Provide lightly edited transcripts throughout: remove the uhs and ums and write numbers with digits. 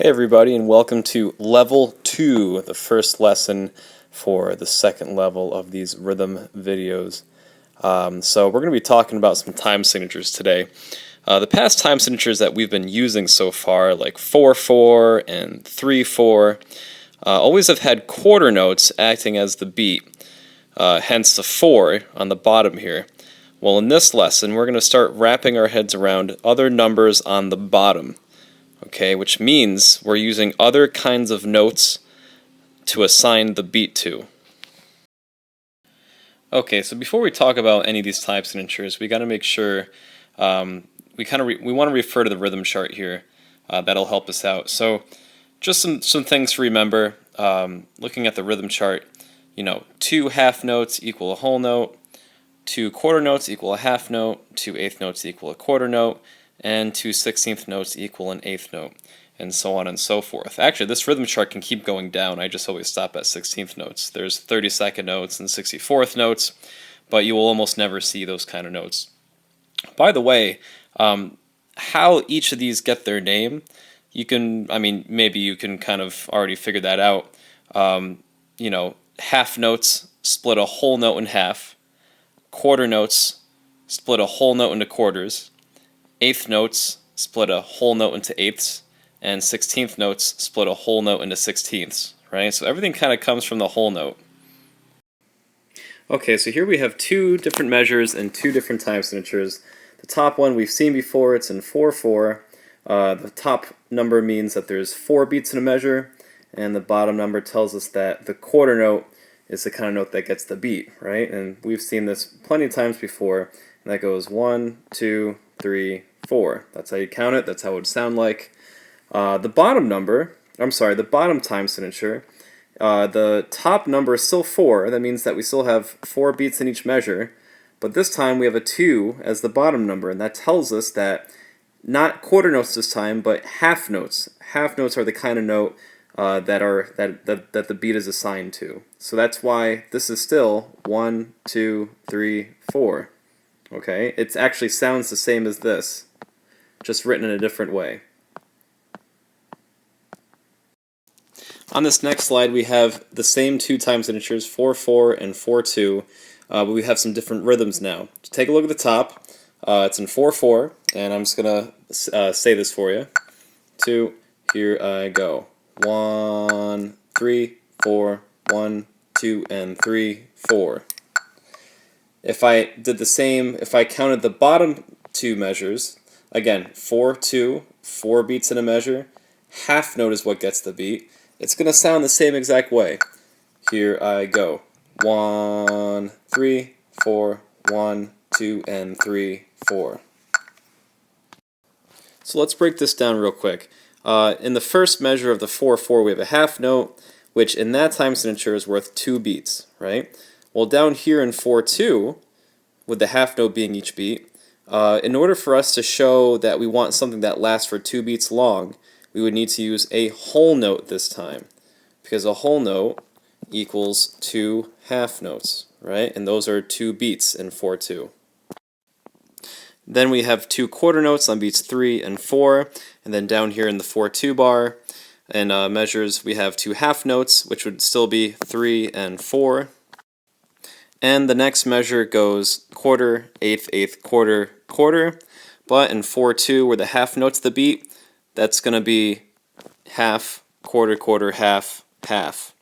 Hey everybody, and welcome to Level 2, the first lesson for the second level of these rhythm videos. So we're going to be talking about some time signatures today. The past time signatures that we've been using so far, like 4/4 and 3/4, always have had quarter notes acting as the beat, hence the 4 on the bottom here. Well, in this lesson, we're going to start wrapping our heads around other numbers on the bottom. Okay, which means we're using other kinds of notes to assign the beat to. Okay, so before we talk about any of these type signatures, we got to make sure we want to refer to the rhythm chart here. That'll help us out. So, just some things to remember. Looking at the rhythm chart, 2 half notes equal a whole note, 2 quarter notes equal a half note, 2 eighth notes equal a quarter note, and 2 16th notes equal an eighth note, and so on and so forth. Actually, this rhythm chart can keep going down. I just always stop at 16th notes. There's 32nd notes and 64th notes, but you will almost never see those kind of notes. By the way, how each of these get their name, maybe you can kind of already figure that out. Half notes split a whole note in half. Quarter notes split a whole note into quarters. Eighth notes split a whole note into eighths, and 16th notes split a whole note into sixteenths, right? So everything kind of comes from the whole note. Okay, so here we have two different measures and two different time signatures. The top one we've seen before, it's in 4/4. The top number means that there's 4 beats in a measure, and the bottom number tells us that the quarter note is the kind of note that gets the beat, right? And we've seen this plenty of times before, and that goes 1, 2, 3, 4. That's how you count it. That's how it would sound like. The bottom time signature, the top number is still 4. That means that we still have 4 beats in each measure, but this time we have a 2 as the bottom number, and that tells us that not quarter notes this time, but half notes. Half notes are the kind of note that the beat is assigned to. So that's why this is still 1, 2, 3, 4. Okay, it actually sounds the same as this, just written in a different way. On this next slide, we have the same two time signatures, 4/4 and 4/2, but we have some different rhythms now. So take a look at the top. It's in 4/4, and I'm just going to say this for you. 2, here I go. 1, 3, 4, 1, 2, and 3, 4. If I did the same, if I counted the bottom two measures, again, 4/2, 4 beats in a measure, half note is what gets the beat. It's going to sound the same exact way. Here I go. 1, 3, 4, 1, 2, and 3, 4. So let's break this down real quick. In the first measure of the 4/4, we have a half note, which in that time signature is worth 2 beats, right? Well, down here in 4/2, with the half note being each beat, in order for us to show that we want something that lasts for 2 beats long, we would need to use a whole note this time, because a whole note equals 2 half notes, right? And those are 2 beats in 4/2. Then we have 2 quarter notes on beats 3 and 4, and then down here in the 4/2 bar and measures we have 2 half notes, which would still be 3 and 4. And the next measure goes quarter, eighth, eighth, quarter, quarter, but in 4/2 where the half note's the beat, that's going to be half, quarter, quarter, half, half.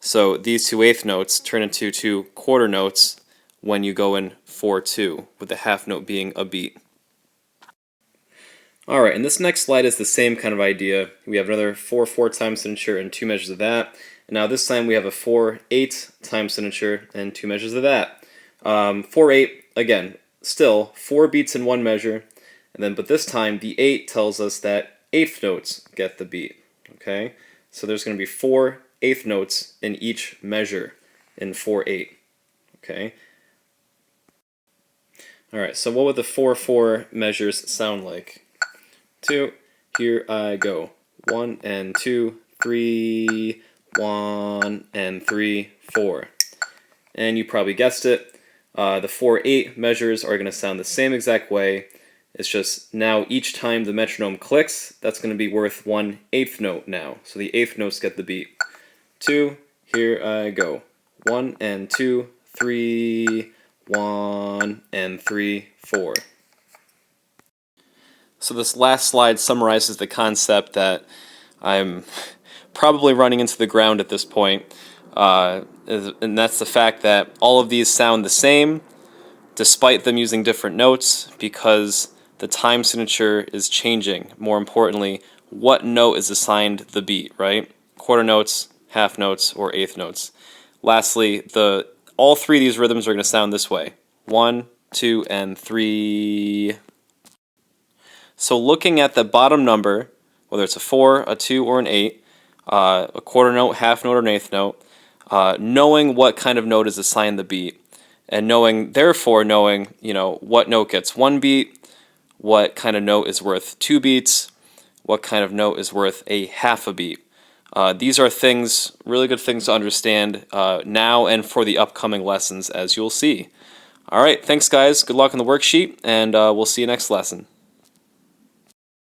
So these 2 eighth notes turn into 2 quarter notes when you go in 4/2, with the half note being a beat. Alright, and this next slide is the same kind of idea. We have another 4/4 time signature and 2 measures of that. And now this time we have a 4/8 time signature and 2 measures of that. 4/8, again, still 4 beats in one measure, but this time the 8 tells us that eighth notes get the beat. Okay, so there's going to be 4 eighth notes in each measure in 4/8. Okay. Alright, so what would the 4/4 measures sound like? 2, here I go. 1 and 2, 3, 1 and 3, 4. And you probably guessed it. The 4/8 measures are going to sound the same exact way. It's just now each time the metronome clicks, that's going to be worth 1/8 note now. So the eighth notes get the beat. 2, here I go. 1 and 2, 3, 1 and 3, 4. So this last slide summarizes the concept that I'm probably running into the ground at this point, and that's the fact that all of these sound the same despite them using different notes because the time signature is changing. More importantly, what note is assigned the beat, right? Quarter notes, half notes, or eighth notes. Lastly, all three of these rhythms are going to sound this way. 1, 2, and 3. So looking at the bottom number, whether it's a 4, a 2, or an 8, a quarter note, half note, or an eighth note, knowing what kind of note is assigned the beat, and therefore knowing, what note gets 1 beat, what kind of note is worth 2 beats, what kind of note is worth a half a beat. These are really good things to understand now and for the upcoming lessons, as you'll see. All right, thanks guys. Good luck on the worksheet, and we'll see you next lesson.